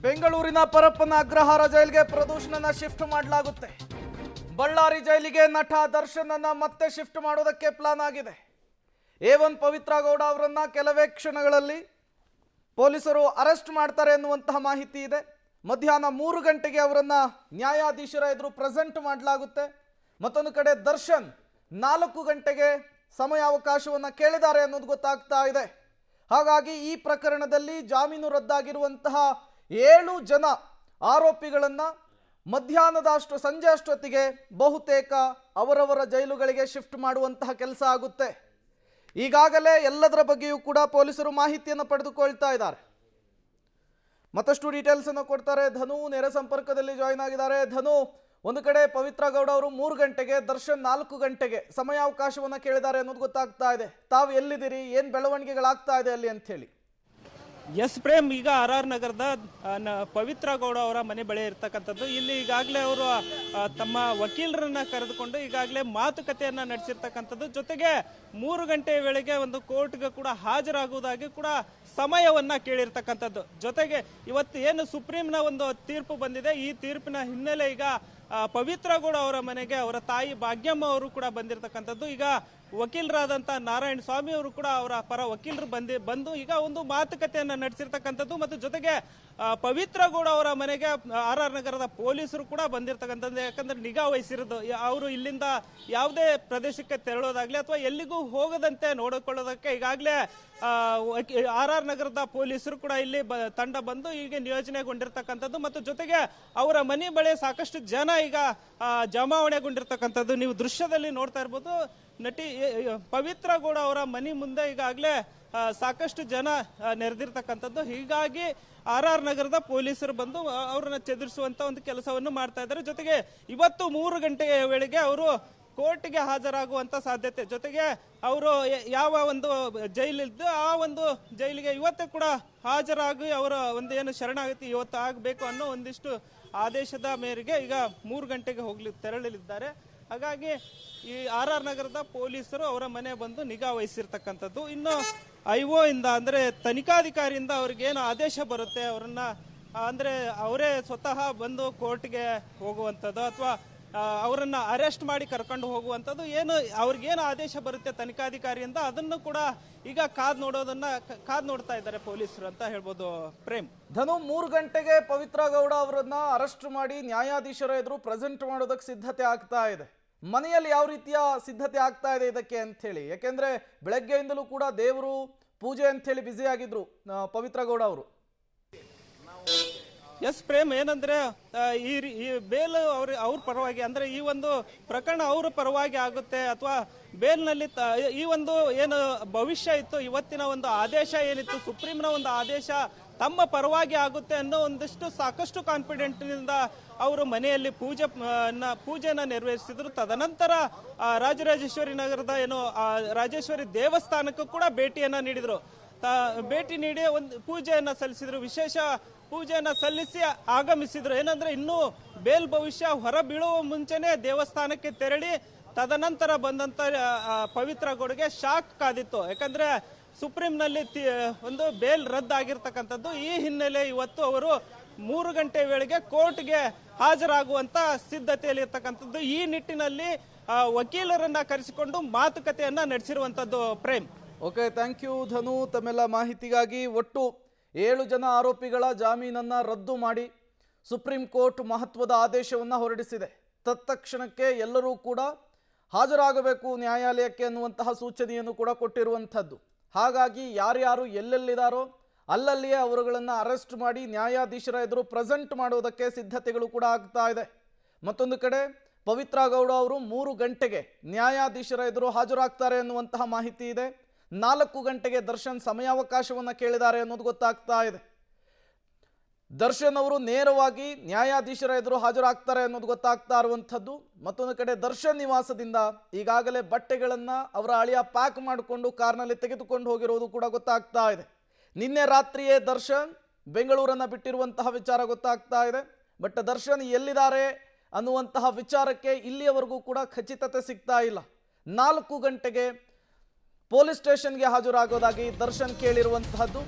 ಬೆಂಗಳೂರಿನ ಪರಪ್ಪನ ಅಗ್ರಹಾರ ಜೈಲಿಗೆ ಪ್ರದೂಷಣನ ಶಿಫ್ಟ್ ಮಾಡಲಾಗುತ್ತೆ. ಬಳ್ಳಾರಿ ಜೈಲಿಗೆ ನಟ ದರ್ಶನನ್ನ ಮತ್ತೆ ಶಿಫ್ಟ್ ಮಾಡೋದಕ್ಕೆ ಪ್ಲಾನ್ ಆಗಿದೆ. A1 ಪವಿತ್ರ ಗೌಡ ಅವರನ್ನ ಕೆಲವೇ ಕ್ಷಣಗಳಲ್ಲಿ ಪೊಲೀಸರು ಅರೆಸ್ಟ್ ಮಾಡ್ತಾರೆ ಎನ್ನುವಂತಹ ಮಾಹಿತಿ ಇದೆ. ಮಧ್ಯಾಹ್ನ 3 ಗಂಟೆಗೆ ಅವರನ್ನ ನ್ಯಾಯಾಧೀಶರ ಎದುರು ಪ್ರೆಸೆಂಟ್ ಮಾಡಲಾಗುತ್ತೆ. ಮತ್ತೊಂದು ಕಡೆ ದರ್ಶನ್ 4 ಗಂಟೆಗೆ ಸಮಯಾವಕಾಶವನ್ನು ಕೇಳಿದ್ದಾರೆ ಅನ್ನೋದು ಗೊತ್ತಾಗ್ತಾ ಇದೆ. ಹಾಗಾಗಿ ಈ ಪ್ರಕರಣದಲ್ಲಿ ಜಾಮೀನು ರದ್ದಾಗಿರುವಂತಹ 7 ಜನ ಆರೋಪಿಗಳನ್ನ ಮಧ್ಯಾಹ್ನದ ಸಂಜೆ ಅಷ್ಟೊತ್ತಿಗೆ ಬಹುತೇಕ ಅವರವರ ಜೈಲುಗಳಿಗೆ ಶಿಫ್ಟ್ ಮಾಡುವಂತಹ ಕೆಲಸ ಆಗುತ್ತೆ. ಈಗಾಗಲೇ ಎಲ್ಲದರ ಬಗ್ಗೆಯೂ ಕೂಡ ಪೊಲೀಸರು ಮಾಹಿತಿಯನ್ನು ಪಡೆದುಕೊಳ್ತಾ ಇದ್ದಾರೆ. ಮತ್ತಷ್ಟು ಡೀಟೇಲ್ಸ್ ಅನ್ನು ಕೊಡ್ತಾರೆ. ಧನು ನೇರ ಸಂಪರ್ಕದಲ್ಲಿ ಜಾಯಿನ್ ಆಗಿದ್ದಾರೆ. ಧನು, ಒಂದು ಕಡೆ ಪವಿತ್ರ ಗೌಡ ಅವರು 3 ಗಂಟೆಗೆ, ದರ್ಶನ್ 4 ಗಂಟೆಗೆ ಸಮಯಾವಕಾಶವನ್ನು ಕೇಳಿದ್ದಾರೆ ಅನ್ನೋದು ಗೊತ್ತಾಗ್ತಾ ಇದೆ. ತಾವು ಎಲ್ಲಿದ್ದೀರಿ, ಏನು ಬೆಳವಣಿಗೆಗಳಾಗ್ತಾ ಇದೆ ಅಲ್ಲಿ ಅಂತ ಹೇಳಿ? ಎಸ್ ಪ್ರೇಮ್, ಈಗ RR ನಗರದ ಪವಿತ್ರ ಗೌಡ ಅವರ ಮನೆ ಬಳಿ ಇರ್ತಕ್ಕಂಥದ್ದು. ಇಲ್ಲಿ ಈಗಾಗಲೇ ಅವರು ತಮ್ಮ ವಕೀಲರನ್ನ ಕರೆದುಕೊಂಡು ಈಗಾಗಲೇ ಮಾತುಕತೆಯನ್ನ ನಡೆಸಿರ್ತಕ್ಕಂಥದ್ದು. ಜೊತೆಗೆ 3 ಗಂಟೆಯ ವೇಳೆಗೆ ಒಂದು ಕೋರ್ಟ್ಗೆ ಕೂಡ ಹಾಜರಾಗುವುದಾಗಿ ಕೂಡ ಸಮಯವನ್ನ ಕೇಳಿರ್ತಕ್ಕಂಥದ್ದು. ಜೊತೆಗೆ ಇವತ್ತು ಏನು ಸುಪ್ರೀಂನ ಒಂದು ತೀರ್ಪು ಬಂದಿದೆ, ಈ ತೀರ್ಪಿನ ಹಿನ್ನೆಲೆ ಈಗ ಪವಿತ್ರ ಗೌಡ ಅವರ ಮನೆಗೆ ಅವರ ತಾಯಿ ಭಾಗ್ಯಮ್ಮ ಅವರು ಕೂಡ ಬಂದಿರತಕ್ಕಂಥದ್ದು. ಈಗ ವಕೀಲರಾದಂಥ ನಾರಾಯಣ ಸ್ವಾಮಿ ಅವರು ಕೂಡ ಅವರ ಪರ ವಕೀಲರು ಬಂದು ಈಗ ಒಂದು ಮಾತುಕತೆಯನ್ನ ನಡೆಸಿರ್ತಕ್ಕಂಥದ್ದು. ಮತ್ತು ಜೊತೆಗೆ ಪವಿತ್ರ ಗೌಡ ಅವರ ಮನೆಗೆ RR ನಗರದ ಪೊಲೀಸರು ಕೂಡ ಬಂದಿರತಕ್ಕಂಥದ್ದು. ಯಾಕಂದ್ರೆ ನಿಗಾ ವಹಿಸಿರೋದು, ಅವರು ಇಲ್ಲಿಂದ ಯಾವುದೇ ಪ್ರದೇಶಕ್ಕೆ ತೆರಳೋದಾಗ್ಲಿ ಅಥವಾ ಎಲ್ಲಿಗೂ ಹೋಗದಂತೆ ನೋಡಿಕೊಳ್ಳೋದಕ್ಕೆ ಈಗಾಗಲೇ RR ನಗರದ ಪೊಲೀಸರು ಕೂಡ ಇಲ್ಲಿ ತಂಡ ಬಂದು ಈಗ ನಿಯೋಜನೆಗೊಂಡಿರ್ತಕ್ಕಂಥದ್ದು. ಮತ್ತು ಜೊತೆಗೆ ಅವರ ಮನೆ ಬಳಿ ಸಾಕಷ್ಟು ಜನ ಈಗ ಜಮಾವಣೆಗೊಂಡಿರ್ತಕ್ಕಂಥದ್ದು. ನೀವು ದೃಶ್ಯದಲ್ಲಿ ನೋಡ್ತಾ ಇರ್ಬೋದು. ನಟಿ ಪವಿತ್ರ ಗೌಡ ಅವರ ಮನೆ ಮುಂದೆ ಈಗಾಗಲೇ ಸಾಕಷ್ಟು ಜನ ನೆರೆದಿರ್ತಕ್ಕಂಥದ್ದು. ಹೀಗಾಗಿ RR ನಗರದ ಪೊಲೀಸರು ಬಂದು ಅವರನ್ನ ಚೆದರಿಸುವಂತ ಒಂದು ಕೆಲಸವನ್ನು ಮಾಡ್ತಾ ಇದ್ದಾರೆ. ಜೊತೆಗೆ ಇವತ್ತು 3 ಗಂಟೆಯ ವೇಳೆಗೆ ಅವರು ಕೋರ್ಟ್ಗೆ ಹಾಜರಾಗುವಂತ ಸಾಧ್ಯತೆ. ಜೊತೆಗೆ ಅವರು ಯಾವ ಒಂದು ಜೈಲಿದ್ದು ಆ ಒಂದು ಜೈಲಿಗೆ ಇವತ್ತೇ ಕೂಡ ಹಾಜರಾಗಿ ಅವರ ಒಂದು ಏನು ಶರಣಾಗತಿ ಇವತ್ತು ಆಗಬೇಕು ಅನ್ನೋ ಒಂದಿಷ್ಟು ಆದೇಶದ ಮೇರೆಗೆ ಈಗ 3 ಗಂಟೆಗೆ ತೆರಳಲಿದ್ದಾರೆ. ಹಾಗಾಗಿ ಈ RR ನಗರದ ಪೊಲೀಸರು ಅವರ ಮನೆ ಬಂದು ನಿಗಾ ವಹಿಸಿರ್ತಕ್ಕಂಥದ್ದು. ಇನ್ನು IO ಇಂದ ಅಂದ್ರೆ ತನಿಖಾಧಿಕಾರಿಯಿಂದ ಅವ್ರಿಗೇನು ಆದೇಶ ಬರುತ್ತೆ, ಅವರನ್ನ ಅಂದ್ರೆ ಅವರೇ ಸ್ವತಃ ಬಂದು ಕೋರ್ಟ್ಗೆ ಹೋಗುವಂಥದ್ದು ಅಥವಾ ಅವರನ್ನ ಅರೆಸ್ಟ್ ಮಾಡಿ ಕರ್ಕೊಂಡು ಹೋಗುವಂಥದ್ದು, ಏನು ಅವ್ರಿಗೇನು ಆದೇಶ ಬರುತ್ತೆ ತನಿಖಾಧಿಕಾರಿಯಿಂದ, ಅದನ್ನು ಕೂಡ ಈಗ ಕಾದ್ ನೋಡ್ತಾ ಇದ್ದಾರೆ ಪೊಲೀಸರು ಅಂತ ಹೇಳ್ಬೋದು. ಪ್ರೇಮ್, ಧನು, 3 ಗಂಟೆಗೆ ಪವಿತ್ರ ಗೌಡ ಅವರನ್ನ ಅರೆಸ್ಟ್ ಮಾಡಿ ನ್ಯಾಯಾಧೀಶರ ಎದುರು ಪ್ರೆಸೆಂಟ್ ಮಾಡೋದಕ್ಕೆ ಸಿದ್ಧತೆ ಆಗ್ತಾ ಇದೆ. ಮನೆಯಲ್ಲಿ ಯಾವ ರೀತಿಯ ಸಿದ್ಧತೆ ಆಗ್ತಾ ಇದೆ ಇದಕ್ಕೆ ಅಂತ ಹೇಳಿ? ಯಾಕೆಂದ್ರೆ ಬೆಳಗ್ಗೆಯಿಂದಲೂ ಕೂಡ ದೇವರು ಪೂಜೆ ಅಂತ ಹೇಳಿ ಬ್ಯುಸಿ ಆಗಿದ್ರು ಪವಿತ್ರ ಗೌಡ ಅವರು. ಎಸ್ ಪ್ರೇಮ್, ಏನಂದ್ರೆ ಈ ಬೇಲ್ ಅವ್ರ ಪರವಾಗಿ ಅಂದ್ರೆ ಈ ಒಂದು ಪ್ರಕರಣ ಅವ್ರ ಪರವಾಗಿ ಆಗುತ್ತೆ ಅಥವಾ ಬೇಲ್ನಲ್ಲಿ ಈ ಒಂದು ಏನು ಭವಿಷ್ಯ ಇತ್ತು, ಇವತ್ತಿನ ಒಂದು ಆದೇಶ ಏನಿತ್ತು, ಸುಪ್ರೀಂನ ಒಂದು ಆದೇಶ ತಮ್ಮ ಪರವಾಗಿ ಆಗುತ್ತೆ ಅನ್ನೋ ಒಂದಿಷ್ಟು ಸಾಕಷ್ಟು ಕಾನ್ಫಿಡೆಂಟ್ನಿಂದ ಅವರು ಮನೆಯಲ್ಲಿ ಪೂಜೆನ ನೆರವೇರಿಸಿದ್ರು. ತದನಂತರ ರಾಜರಾಜೇಶ್ವರಿ ನಗರದ ಏನು ರಾಜೇಶ್ವರಿ ದೇವಸ್ಥಾನಕ್ಕೂ ಕೂಡ ಭೇಟಿಯನ್ನ ನೀಡಿದ್ರು. ಭೇಟಿ ನೀಡಿ ಒಂದು ಪೂಜೆಯನ್ನ ಸಲ್ಲಿಸಿದ್ರು, ವಿಶೇಷ ಪೂಜೆಯನ್ನ ಸಲ್ಲಿಸಿ ಆಗಮಿಸಿದ್ರು. ಏನಂದ್ರೆ ಇನ್ನೂ ಬೇಲ್ ಭವಿಷ್ಯ ಹೊರ ಬೀಳುವ ಮುಂಚೆನೆ ದೇವಸ್ಥಾನಕ್ಕೆ ತೆರಳಿ ತದನಂತರ ಬಂದಂತ ಪವಿತ್ರ ಗೌಡಗೆ ಶಾಕ್ ಕಾದಿತ್ತು. ಯಾಕಂದ್ರೆ ಸುಪ್ರೀಂನಲ್ಲಿ ಒಂದು ಬೇಲ್ ರದ್ದಾಗಿರ್ತಕ್ಕಂಥದ್ದು. ಈ ಹಿನ್ನೆಲೆ ಇವತ್ತು ಅವರು 3 ಗಂಟೆ ವೇಳೆಗೆ ಕೋರ್ಟ್ಗೆ ಹಾಜರಾಗುವಂತ ಸಿದ್ಧತೆಯಲ್ಲಿ ಇರ್ತಕ್ಕಂಥದ್ದು. ಈ ನಿಟ್ಟಿನಲ್ಲಿ ವಕೀಲರನ್ನ ಕರೆಸಿಕೊಂಡು ಮಾತುಕತೆಯನ್ನ ನಡೆಸಿರುವಂತದ್ದು. ಪ್ರೇಮ್, ಓಕೆ, ಥ್ಯಾಂಕ್ ಯು ಧನು ತಮ್ಮೆಲ್ಲ ಮಾಹಿತಿಗಾಗಿ. ಒಟ್ಟು 7 ಜನ ಆರೋಪಿಗಳ ಜಾಮೀನನ್ನ ರದ್ದು ಮಾಡಿ ಸುಪ್ರೀಂ ಕೋರ್ಟ್ ಮಹತ್ವದ ಆದೇಶವನ್ನು ಹೊರಡಿಸಿದೆ. ತತ್ಕ್ಷಣಕ್ಕೆ ಎಲ್ಲರೂ ಕೂಡ ಹಾಜರಾಗಬೇಕು ನ್ಯಾಯಾಲಯಕ್ಕೆ ಅನ್ನುವಂತಹ ಸೂಚನೆಯನ್ನು ಕೂಡ ಕೊಟ್ಟಿರುವಂಥದ್ದು. ಹಾಗಾಗಿ ಯಾರ್ಯಾರು ಎಲ್ಲೆಲ್ಲಿದ್ದಾರೋ ಅಲ್ಲಲ್ಲಿಯೇ ಅವರುಗಳನ್ನು ಅರೆಸ್ಟ್ ಮಾಡಿ ನ್ಯಾಯಾಧೀಶರ ಎದುರು ಪ್ರೆಸೆಂಟ್ ಮಾಡೋದಕ್ಕೆ ಸಿದ್ಧತೆಗಳು ಕೂಡ ಆಗ್ತಾ ಇದೆ. ಮತ್ತೊಂದು ಕಡೆ ಪವಿತ್ರ ಗೌಡ ಅವರು 3 ಗಂಟೆಗೆ ನ್ಯಾಯಾಧೀಶರ ಎದುರು ಹಾಜರಾಗ್ತಾರೆ ಅನ್ನುವಂತಹ ಮಾಹಿತಿ ಇದೆ. 4 ಗಂಟೆಗೆ ದರ್ಶನ್ ಸಮಯಾವಕಾಶವನ್ನು ಕೇಳಿದ್ದಾರೆ ಅನ್ನೋದು ಗೊತ್ತಾಗ್ತಾ ಇದೆ. ದರ್ಶನ್ ಅವರು ನೇರವಾಗಿ ನ್ಯಾಯಾಧೀಶರ ಎದುರು ಹಾಜರಾಗ್ತಾರೆ ಅನ್ನೋದು ಗೊತ್ತಾಗ್ತಾ ಇರುವಂಥದ್ದು. ಮತ್ತೊಂದು ಕಡೆ ದರ್ಶನ್ ನಿವಾಸದಿಂದ ಈಗಾಗಲೇ ಬಟ್ಟೆಗಳನ್ನು ಅವರ ಅಳಿಯ ಪ್ಯಾಕ್ ಮಾಡಿಕೊಂಡು ಕಾರ್ನಲ್ಲಿ ತೆಗೆದುಕೊಂಡು ಹೋಗಿರೋದು ಕೂಡ ಗೊತ್ತಾಗ್ತಾ ಇದೆ. ನಿನ್ನೆ ರಾತ್ರಿಯೇ ದರ್ಶನ್ ಬೆಂಗಳೂರನ್ನು ಬಿಟ್ಟಿರುವಂತಹ ವಿಚಾರ ಗೊತ್ತಾಗ್ತಾ ಇದೆ. ಬಟ್ ದರ್ಶನ್ ಎಲ್ಲಿದ್ದಾರೆ ಅನ್ನುವಂತಹ ವಿಚಾರಕ್ಕೆ ಇಲ್ಲಿಯವರೆಗೂ ಕೂಡ ಖಚಿತತೆ ಸಿಗ್ತಾ ಇಲ್ಲ. 4 ಗಂಟೆಗೆ ಪೊಲೀಸ್ ಸ್ಟೇಷನ್ಗೆ ಹಾಜರಾಗೋದಾಗಿ ದರ್ಶನ್ ಕೇಳಿರುವಂತಹದ್ದು.